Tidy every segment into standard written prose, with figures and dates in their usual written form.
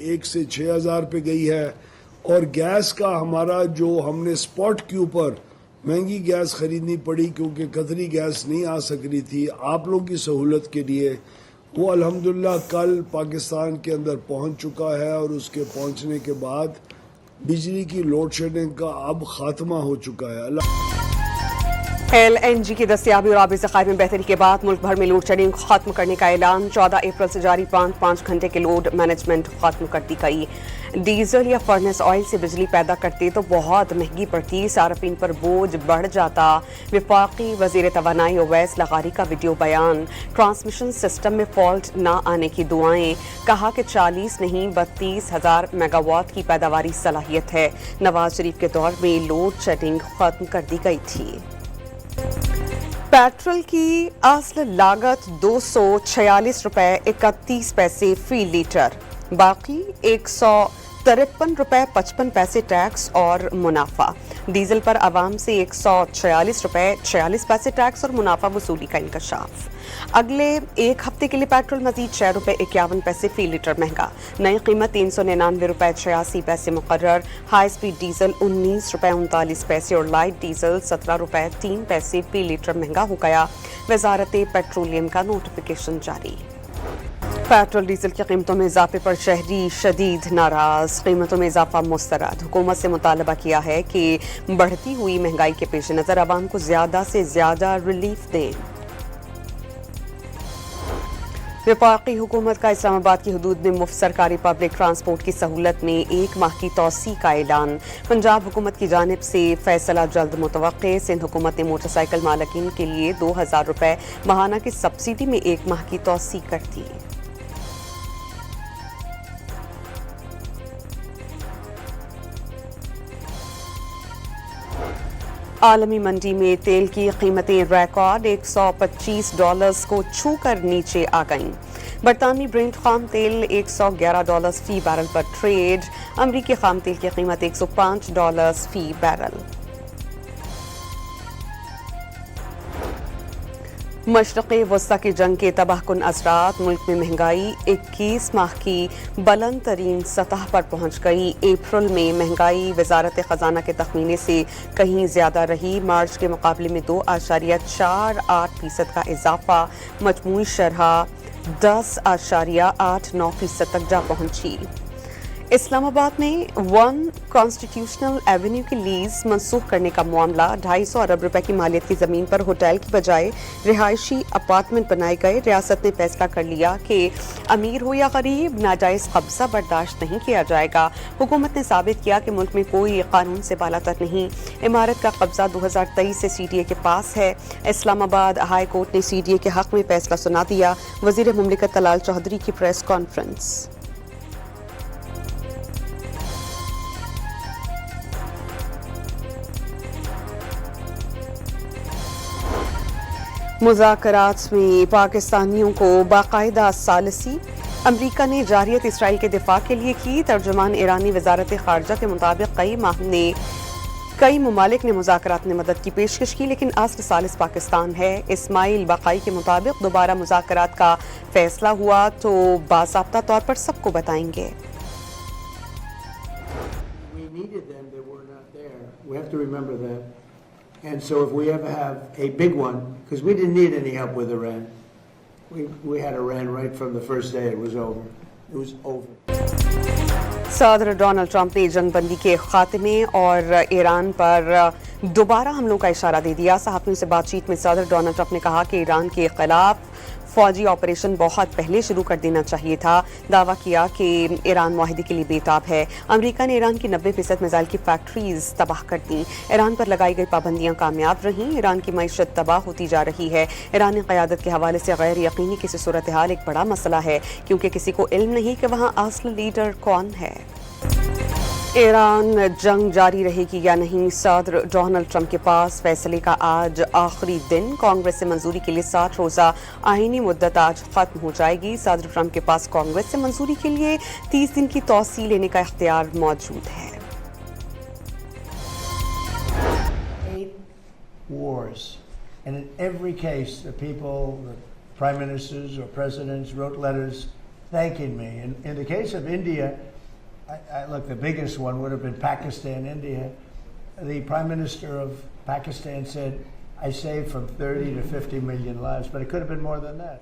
1 سے 6,000 پہ گئی ہے، اور گیس کا ہمارا جو ہم نے اسپاٹ کے اوپر مہنگی گیس خریدنی پڑی کیونکہ قطری گیس نہیں آ سک رہی تھی آپ لوگوں کی سہولت کے لیے، وہ الحمدللہ کل پاکستان کے اندر پہنچ چکا ہے، اور اس کے پہنچنے کے بعد بجلی کی لوڈ شیڈنگ کا اب خاتمہ ہو چکا ہے۔ LNG کی دستیابی اور آبی ذخائر میں بہتری کے بعد ملک بھر میں لوڈ شیڈنگ ختم کرنے کا اعلان، 14 اپریل سے جاری 5 گھنٹے کے لوڈ مینجمنٹ ختم کر دی گئی۔ ڈیزل یا فرنس آئل سے بجلی پیدا کرتے تو بہت مہنگی پڑتی، صارفین پر بوجھ بڑھ جاتا۔ وفاقی وزیر توانائی اویس لغاری کا ویڈیو بیان، ٹرانسمیشن سسٹم میں فالٹ نہ آنے کی دعائیں، کہا کہ 40 نہیں 32,000 میگا واٹ کی پیداواری صلاحیت ہے۔ نواز شریف کے دور میں لوڈ شیڈنگ ختم کر دی گئی تھی۔ پیٹرول کی اصل لاگت 246 روپے 31 پیسے فی لیٹر، باقی 153 روپے 55 پیسے ٹیکس اور منافع۔ ڈیزل پر عوام سے 146 روپے 46 پیسے ٹیکس اور منافع وصولی کا انکشاف۔ اگلے ایک ہفتے کے لیے پیٹرول مزید 6 روپے 51 پیسے فی لیٹر مہنگا، نئی قیمت 399 روپے 86 پیسے مقرر۔ ہائی سپیڈ ڈیزل 19 روپے 39 پیسے اور لائٹ ڈیزل 17 روپے 3 پیسے فی لیٹر مہنگا ہو گیا۔ وزارت پیٹرولیم کا نوٹیفیکیشن جاری۔ پیٹرول ڈیزل کی قیمتوں میں اضافے پر شہری شدید ناراض، قیمتوں میں اضافہ مسترد۔ حکومت سے مطالبہ کیا ہے کہ بڑھتی ہوئی مہنگائی کے پیش نظر عوام کو زیادہ سے زیادہ ریلیف دیں۔ وفاقی حکومت کا اسلام آباد کی حدود میں مفت سرکاری پبلک ٹرانسپورٹ کی سہولت میں 1 ماہ کی توسیع کا اعلان، پنجاب حکومت کی جانب سے فیصلہ جلد متوقع۔ سندھ حکومت نے موٹر سائیکل مالکین کے لیے 2,000 روپے ماہانہ کی سبسڈی میں 1 ماہ کی توسیع کر دی۔ عالمی منڈی میں تیل کی قیمتیں ریکارڈ $125 کو چھو کر نیچے آ گئیں۔ برطانوی برنٹ خام تیل $111 فی بیرل پر ٹریڈ، امریکی خام تیل کی قیمت $105 فی بیرل۔ مشرق وسطی کی جنگ کے تباہ کن اثرات، ملک میں مہنگائی 21 ماہ کی بلند ترین سطح پر پہنچ گئی۔ اپریل میں مہنگائی وزارت خزانہ کے تخمینے سے کہیں زیادہ رہی، مارچ کے مقابلے میں 2.48% کا اضافہ، مجموعی شرح 10.89% تک جا پہنچی۔ اسلام آباد میں 1 کانسٹیٹیوشنل ایونیو کی لیز منسوخ کرنے کا معاملہ، 250 ارب روپے کی مالیت کی زمین پر ہوٹل کی بجائے رہائشی اپارٹمنٹ بنائے گئے۔ ریاست نے فیصلہ کر لیا کہ امیر ہو یا غریب، ناجائز قبضہ برداشت نہیں کیا جائے گا۔ حکومت نے ثابت کیا کہ ملک میں کوئی قانون سے بالاتر نہیں، عمارت کا قبضہ 2023 سے CDA کے پاس ہے۔ اسلام آباد ہائی کورٹ نے CDA کے حق میں فیصلہ سنا دیا، وزیر مملکت طلال چودھری کی پریس کانفرنس۔ مذاکرات میں پاکستانیوں کو باقاعدہ ثالثی، امریکہ نے جارحیت اسرائیل کے دفاع کے لیے کی۔ ترجمان ایرانی وزارت خارجہ کے مطابق کئی ممالک نے مذاکرات میں مدد کی پیشکش کی، لیکن اصل ثالث پاکستان ہے۔ اسماعیل باقائی کے مطابق دوبارہ مذاکرات کا فیصلہ ہوا تو باضابطہ طور پر سب کو بتائیں گے۔ And so if we ever have a big one, because we didn't need any help with Iran, we had Iran right from the first day it was over. It was over. صدر Donald Trump نے جنگ بندی کے خاتمے اور ایران پر دوبارہ حملوں کا اشارہ دے دیا۔ صحافیوں سے بات چیت میں صدر ڈونلڈ ٹرمپ نے کہا کہ ایران کے خلاف فوجی آپریشن بہت پہلے شروع کر دینا چاہیے تھا۔ دعویٰ کیا کہ ایران معاہدے کے لیے بے تاب ہے۔ امریکہ نے ایران کی 90% میزائل کی فیکٹریز تباہ کر دیں۔ ایران پر لگائی گئی پابندیاں کامیاب رہیں۔ ایران کی معیشت تباہ ہوتی جا رہی ہے۔ ایرانی قیادت کے حوالے سے غیر یقینی کسی صورتحال ایک بڑا مسئلہ ہے، کیونکہ کسی کو علم نہیں کہ وہاں اصل لیڈر کون ہے۔ ایران جنگ جاری رہے گی یا نہیں، صدر ڈونلڈ ٹرمپ کے پاس فیصلے کا آج آخری دن۔ کانگریس سے منظوری کے لیے 60 روزہ آئینی مدت آج ختم ہو جائے گی۔ صدر ٹرمپ کے پاس کانگریس سے منظوری کے لیے 30 دن کی توسیع لینے کا اختیار موجود ہے۔ Wars. And in every case, the people, the prime ministers or presidents wrote letters thanking me. In the case of India, look, the biggest one would have been Pakistan, India. The Prime Minister of Pakistan said, I saved from 30 to 50 million lives, but it could have been more than that.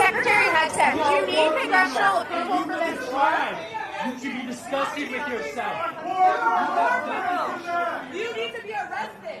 Secretary Hudson, do you need congressional approval for this? You should be disgusted with yourself. You need to be arrested.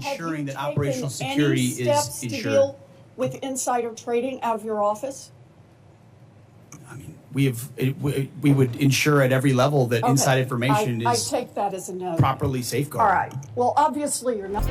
Ensuring that operational security is steps to ensured. deal with insider trading out of your office? I mean, we would ensure at every level that inside information I is take that as a no. properly All safeguarded. right. Well, obviously you're not.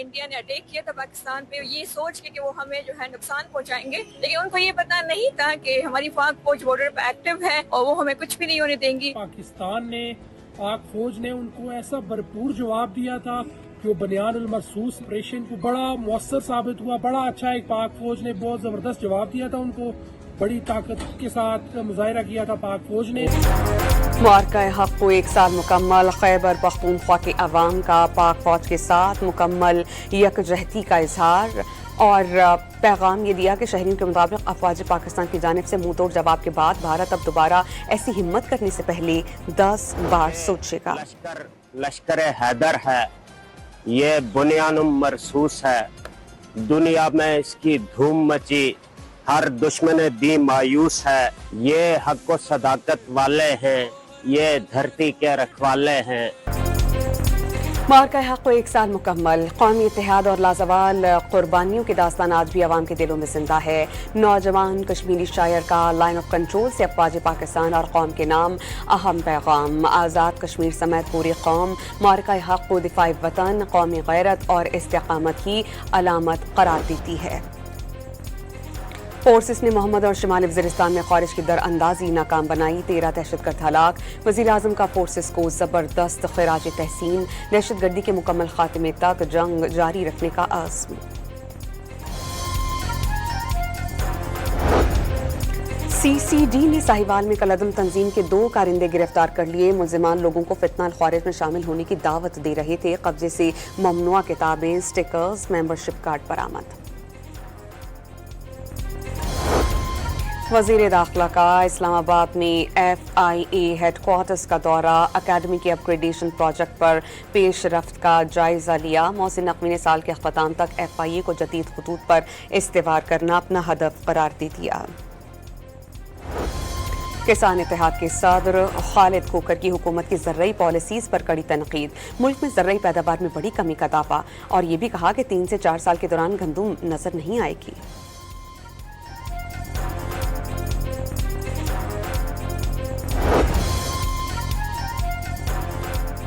India نے attack کیا تھا پاکستان پہ یہ سوچ کے کہ وہ ہمیں جو ہے نقصان پہنچائیں گے، لیکن ان کو یہ پتہ نہیں تھا کہ ہماری پاک فوج بارڈر پہ ایکٹیو ہے اور وہ ہمیں کچھ بھی نہیں ہونے دیں گی۔ پاکستان نے، پاک فوج نے ان کو ایسا بھرپور جواب دیا تھا کہ وہ بنیان المرصوص آپریشن کو بڑا مؤثر ثابت ہوا، بڑا اچھا ایک پاک فوج نے بہت زبردست جواب دیا تھا، ان کو بڑی طاقت کے ساتھ مظاہرہ کیا تھا پاک فوج نے۔ معرکہ حق کو 1 سال مکمل، خیبر پختونخوا کے عوام کا پاک فوج کے ساتھ مکمل یکجہتی کا اظہار اور پیغام یہ دیا کہ شہریوں کے مطابق افواج پاکستان کی جانب سے منہ توڑ جواب کے بعد بھارت اب دوبارہ ایسی ہمت کرنے سے پہلے 10 بار سوچے گا۔ لشکر حیدر ہے، یہ بنیان مرصوص ہے، دنیا میں اس کی دھوم مچی، ہر دشمن دی مایوس ہے، یہ حق و صداقت والے ہیں، یہ دھرتی کے رکھوالے ہیں۔ معرکہ حق کو 1 سال مکمل، قومی اتحاد اور لازوال قربانیوں کی داستان آج بھی عوام کے دلوں میں زندہ ہے۔ نوجوان کشمیری شاعر کا لائن آف کنٹرول سے افواج پاکستان اور قوم کے نام اہم پیغام، آزاد کشمیر سمیت پوری قوم معرکہ حق کو دفاع وطن، قومی غیرت اور استقامت کی علامت قرار دیتی ہے۔ فورسز نے محمد اور شمال وزیرستان میں خارج کی در اندازی ناکام بنائی، 13 دہشت گرد ہلاک، وزیر اعظم کا فورسز کو زبردست خراج تحسین، دہشت گردی کے مکمل خاتمے تک جنگ جاری رکھنے کا عزم۔ CCD نے ساہیوال میں کالعدم تنظیم کے 2 کارندے گرفتار کر لیے، ملزمان لوگوں کو فتنہ الخوارج میں شامل ہونے کی دعوت دے رہے تھے، قبضے سے ممنوعہ کتابیں، سٹیکرز، ممبرشپ کارڈ برآمد۔ وزیر داخلہ کا اسلام آباد میں FIA ہیڈ کوارٹرز کا دورہ، اکیڈمی کے اپ گریڈیشن پروجیکٹ پر پیش رفت کا جائزہ لیا۔ محسن نقوی نے سال کے اختتام تک FIA کو جدید خطوط پر استوار کرنا اپنا ہدف قرار دے دیا۔ کسان اتحاد کے صدر خالد کھوکھر کی حکومت کی زرعی پالیسیز پر کڑی تنقید، ملک میں زرعی پیداوار میں بڑی کمی کا دعویٰ، اور یہ بھی کہا کہ 3 سے 4 سال کے دوران گندم نظر نہیں آئے گی۔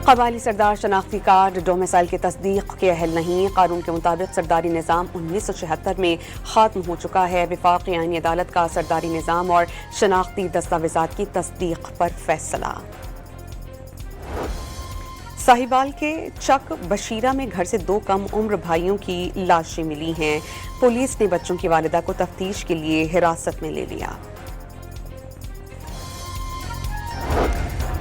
قبائلی سردار شناختی کارڈ ڈومیسائل کی تصدیق کے اہل نہیں، قانون کے مطابق سرداری نظام 1976 میں ختم ہو چکا ہے۔ وفاقی آئینی عدالت کا سرداری نظام اور شناختی دستاویزات کی تصدیق پر فیصلہ۔ ساہیوال کے چک بشیرہ میں گھر سے 2 کم عمر بھائیوں کی لاشیں ملی ہیں، پولیس نے بچوں کی والدہ کو تفتیش کے لیے حراست میں لے لیا۔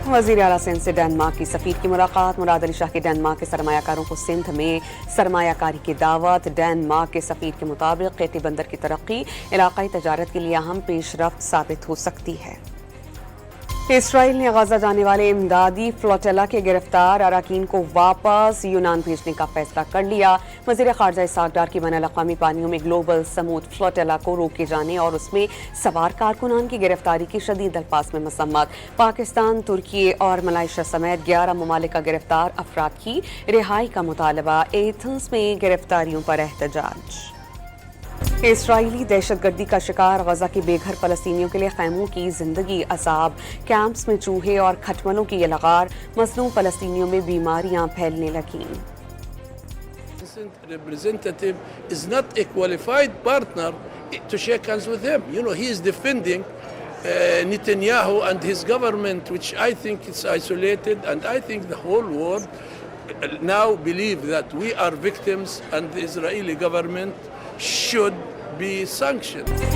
وزیر اعلیٰ سندھ سے ڈنمارک کی سفیر کی ملاقات، مراد علی شاہ کی ڈنمارک کے سرمایہ کاروں کو سندھ میں سرمایہ کاری کی دعوت۔ ڈنمارک کے سفیر کے مطابق قیٹی بندر کی ترقی علاقائی تجارت کے لیے اہم پیش رفت ثابت ہو سکتی ہے۔ اسرائیل نے غزہ جانے والے امدادی فلوٹیلا کے گرفتار اراکین کو واپس یونان بھیجنے کا فیصلہ کر لیا۔ وزیر خارجہ اسحاق ڈار کی بین الاقوامی پانیوں میں گلوبل سمود فلوٹیلا کو روکے جانے اور اس میں سوار کارکنان کی گرفتاری کی شدید الفاظ میں مذمت۔ پاکستان، ترکی اور ملائیشیا سمیت 11 ممالک کا گرفتار افراد کی رہائی کا مطالبہ، ایتھنز میں گرفتاریوں پر احتجاج۔ اسرائیلی دہشت گردی کا شکار غزہ کے بے گھر فلسطینیوں کے لیے خیموں کی زندگی عذاب، کیمپس میں چوہے اور کھٹملوں کی یہ لغار، مظلوم فلسطینیوں میں بیماریاں پھیلنے لگیں۔ Representative is not a qualified partner to shake hands with him. You know, he is defending Netanyahu and his government, which I think is isolated, and I think the whole world now believe that we are victims and the Israeli government should be sanctioned.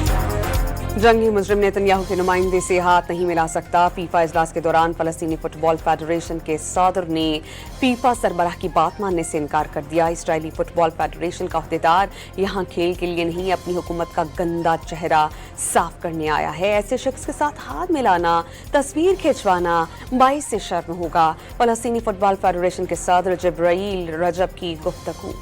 جنگی مجرم نیتنیاہو کے نمائندے سے ہاتھ نہیں ملا سکتا، FIFA اجلاس کے دوران فلسطینی فٹ بال فیڈریشن کے صدر نے فیفا سربراہ کی بات ماننے سے انکار کر دیا۔ اسرائیلی فٹ بال فیڈریشن کا عہدیدار یہاں کھیل کے لیے نہیں، اپنی حکومت کا گندا چہرہ صاف کرنے آیا ہے۔ ایسے شخص کے ساتھ ہاتھ ملانا، تصویر کھنچوانا باعث شرم ہوگا۔ فلسطینی فٹ بال فیڈریشن کے صدر جبرائیل رجب کی گفتگو۔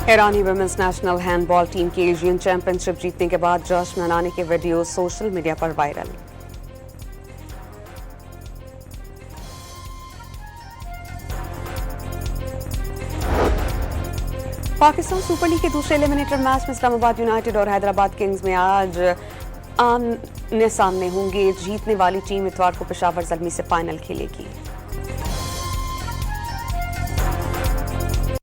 ایرانی ویمنز نیشنل ہینڈ بال ٹیم کی ایشین چیمپئن شپ جیتنے کے بعد جشن منانے کے ویڈیو سوشل میڈیا پر وائرل۔ پاکستان سپر لیگ کے دوسرے ایلیمنیٹر میچ میں اسلام آباد یونائٹڈ اور حیدرآباد کنگز میں آج آمنے سامنے ہوں گے۔ جیتنے والی ٹیم اتوار کو پشاور زلمی سے فائنل کھیلے گی۔